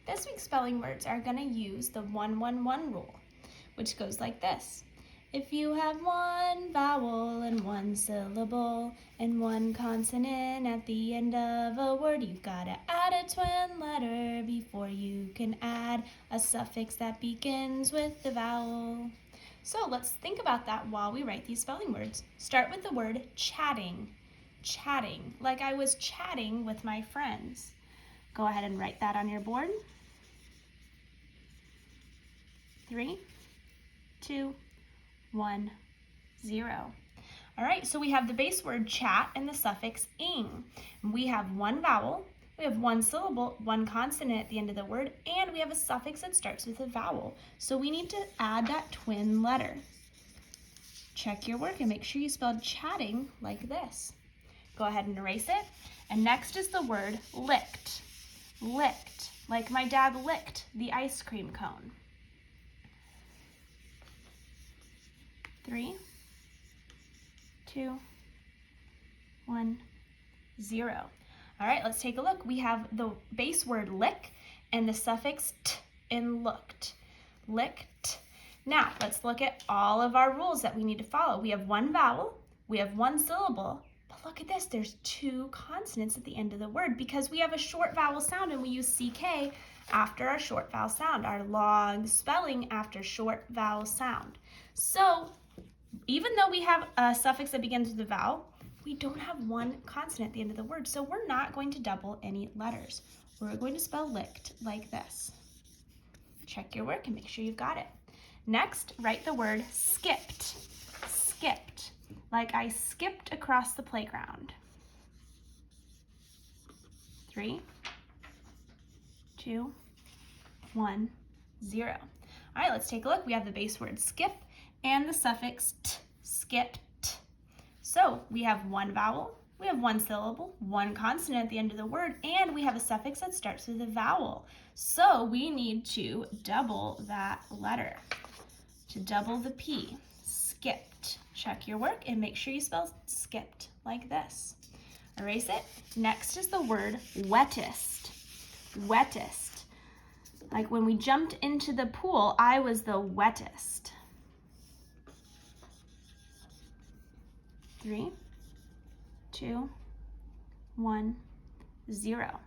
This week's spelling words are going to use the 1-1-1 rule, which goes like this. If you have one vowel and one syllable and one consonant at the end of a word, you've got to add a twin letter before you can add a suffix that begins with the vowel. So let's think about that while we write these spelling words. Start with the word chatting. Chatting, like I was chatting with my friends. Go ahead and write that on your board. 3, 2, 1, 0. All right, so we have the base word chat and the suffix ing. We have one vowel, we have one syllable, one consonant at the end of the word, and we have a suffix that starts with a vowel. So we need to add that twin letter. Check your work and make sure you spelled chatting like this. Go ahead and erase it. And next is the word licked. Licked, like my dad licked the ice cream cone. 3, 2, 1, 0. All right, let's take a look. We have the base word lick and the suffix t in looked. Licked. Now, let's look at all of our rules that we need to follow. We have one vowel, we have one syllable, but look at this, there's two consonants at the end of the word because we have a short vowel sound and we use CK after our short vowel sound, our long spelling after short vowel sound. So, even though we have a suffix that begins with a vowel, we don't have one consonant at the end of the word, so we're not going to double any letters. We're going to spell licked like this. Check your work and make sure you've got it. Next, write the word skipped. Skipped, like I skipped across the playground. 3, 2, 1, 0. All right, let's take a look. We have the base word skip and the suffix t, skipped. So we have one vowel, we have one syllable, one consonant at the end of the word, and we have a suffix that starts with a vowel. So we need to double that letter, to double the P, skipped. Check your work and make sure you spell skipped like this. Erase it. Next is the word wettest. Wettest. Like when we jumped into the pool, I was the wettest. 3, 2, 1, 0.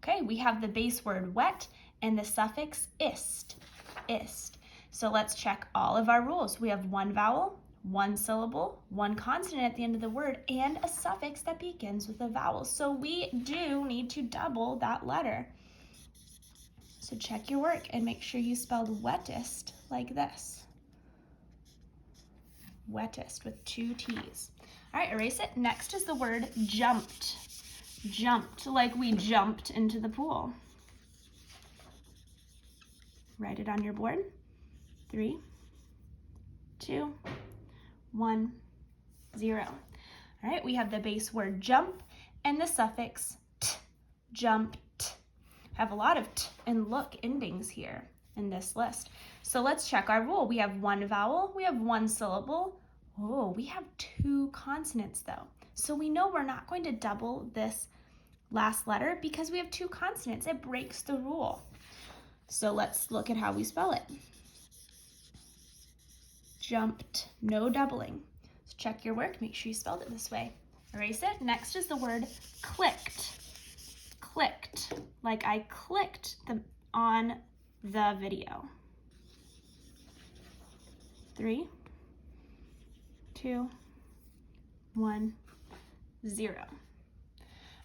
Okay, we have the base word wet and the suffix ist. Ist. So let's check all of our rules. We have one vowel, one syllable, one consonant at the end of the word, and a suffix that begins with a vowel. So we do need to double that letter. So check your work and make sure you spelled wettest like this. Wettest with 2 T's. All right, erase it. Next is the word jumped. Jumped, like we jumped into the pool. Write it on your board. 3, 2, 1, 0. All right, we have the base word jump and the suffix t, jumped. Have a lot of t and look endings here in this list. So let's check our rule. We have one vowel, we have one syllable. Oh, we have 2 consonants though. So we know we're not going to double this last letter because we have 2 consonants. It breaks the rule. So let's look at how we spell it. Jumped, no doubling. So check your work, make sure you spelled it this way. Erase it. Next is the word clicked. Clicked, like I clicked on the video. 3, 2, 1, 0.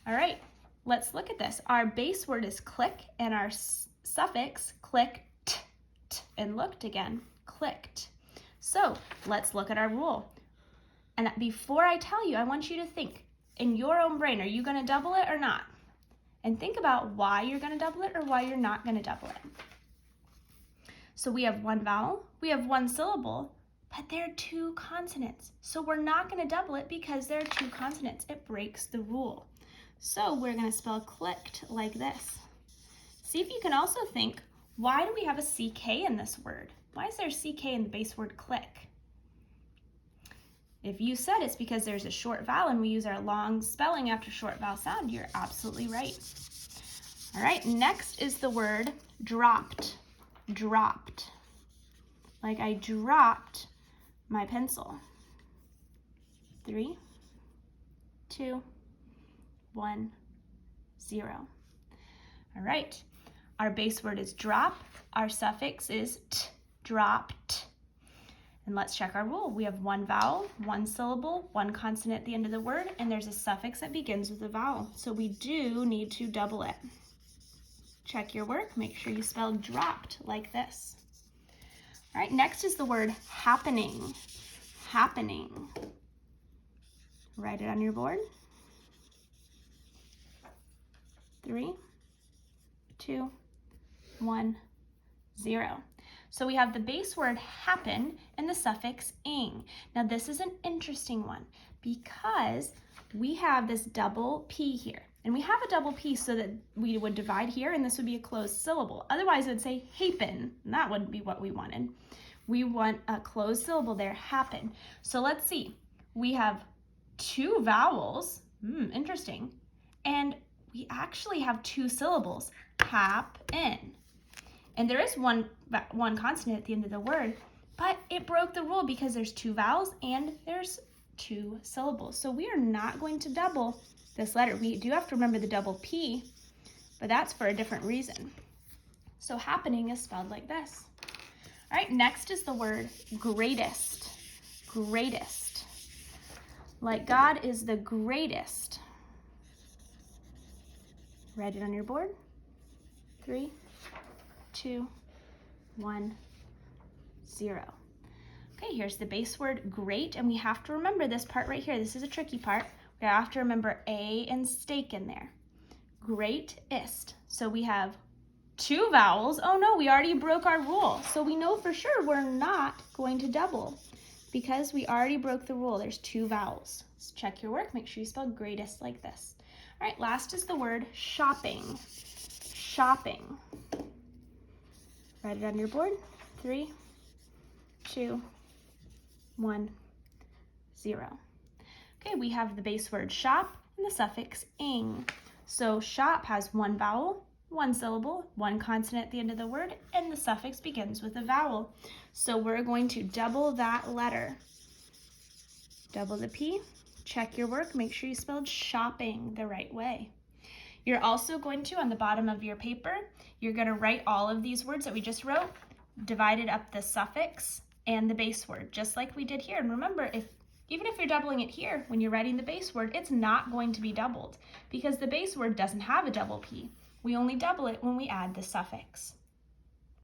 All right, let's look at this. Our base word is click and our suffix clicked and looked again, clicked. So let's look at our rule. And before I tell you, I want you to think in your own brain, are you gonna double it or not? And think about why you're gonna double it or why you're not gonna double it. So we have one vowel, we have one syllable, but there are 2 consonants. So we're not gonna double it because there are 2 consonants. It breaks the rule. So we're gonna spell clicked like this. See if you can also think, why do we have a CK in this word? Why is there a CK in the base word click? If you said it's because there's a short vowel and we use our long spelling after short vowel sound, you're absolutely right. All right, next is the word dropped. Dropped. Like I dropped my pencil. 3, 2, 1, 0. All right, our base word is drop. Our suffix is t, dropped. And let's check our rule. We have one vowel, one syllable, one consonant at the end of the word, and there's a suffix that begins with a vowel. So we do need to double it. Check your work. Make sure you spell dropped like this. All right, next is the word happening. Happening. Write it on your board. 3, 2, 1, 0. So we have the base word happen and the suffix ing. Now this is an interesting one because we have this double P here. And we have a double P so that we would divide here and this would be a closed syllable. Otherwise it would say happen, and that wouldn't be what we wanted. We want a closed syllable there, happen. So let's see. We have 2 vowels, interesting, and we actually have 2 syllables, happen. And there is one consonant at the end of the word, but it broke the rule because there's 2 vowels and there's 2 syllables. So we are not going to double this letter. We do have to remember the double P, but that's for a different reason. So happening is spelled like this. All right, next is the word greatest. Greatest. Like God is the greatest. Write it on your board. 3, 2, 1, 0. Okay, here's the base word great, and we have to remember this part right here. This is a tricky part. We have to remember A and steak in there. Greatest. So we have 2 vowels. Oh no, we already broke our rule. So we know for sure we're not going to double because we already broke the rule. There's 2 vowels. So check your work. Make sure you spell greatest like this. All right, last is the word shopping. Shopping. Write it on your board. 3, 2, 1, 0. Okay, we have the base word shop and the suffix ing. So shop has 1 vowel, 1 syllable, 1 consonant at the end of the word, and the suffix begins with a vowel. So we're going to double that letter. Double the P, check your work, make sure you spelled shopping the right way. You're also going to, on the bottom of your paper, you're going to write all of these words that we just wrote, divided up the suffix and the base word, just like we did here. And remember, even if you're doubling it here, when you're writing the base word, it's not going to be doubled because the base word doesn't have a double P. We only double it when we add the suffix.